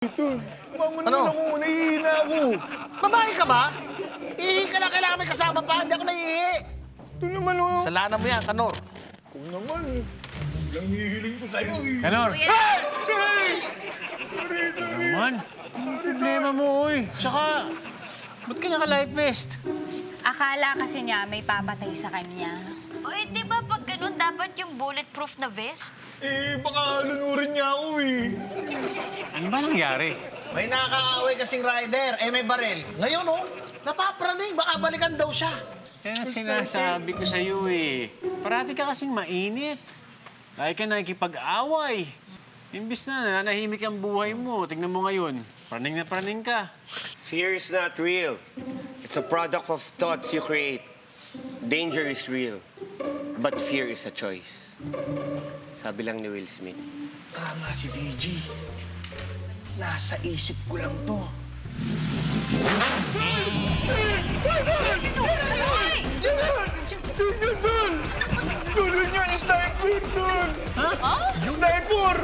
Tol, sumama Ano? naman ako. Nahihina ako. Babae ka ba? Ihi ka lang, kailangan may kasama pa. Hindi ako naiihi. Ito naman, oh. Salanan mo yan, Kanor. Kung naman, lang hihiling ko sa'yo, eh. Kanor! Hey! Hey! Naman, problema mo, oy. Tsaka, ba't ka naka-life vest? Akala kasi niya may papatay sa kanya. Oy, di ba pag ganun, dapat yung bulletproof na vest? Eh, baka lunurin niya ako, eh. Ano ba nangyari? May nakakaaway kasing rider, may baril. Ngayon, napapraning, baka balikan daw siya. Kaya sinasabi ko sa'yo eh. Parati ka kasing mainit. Lagi ka nakikipag-away. Imbis na nanahimik ang buhay mo, tingnan mo ngayon. Praning na praning ka. Fear is not real. It's a product of thoughts you create. Danger is real, but fear is a choice. Sabi lang ni Will Smith. Tama si DG. Nasa isip ko lang to. Dul, yun! Sniper, Dul! Ha? Sniper!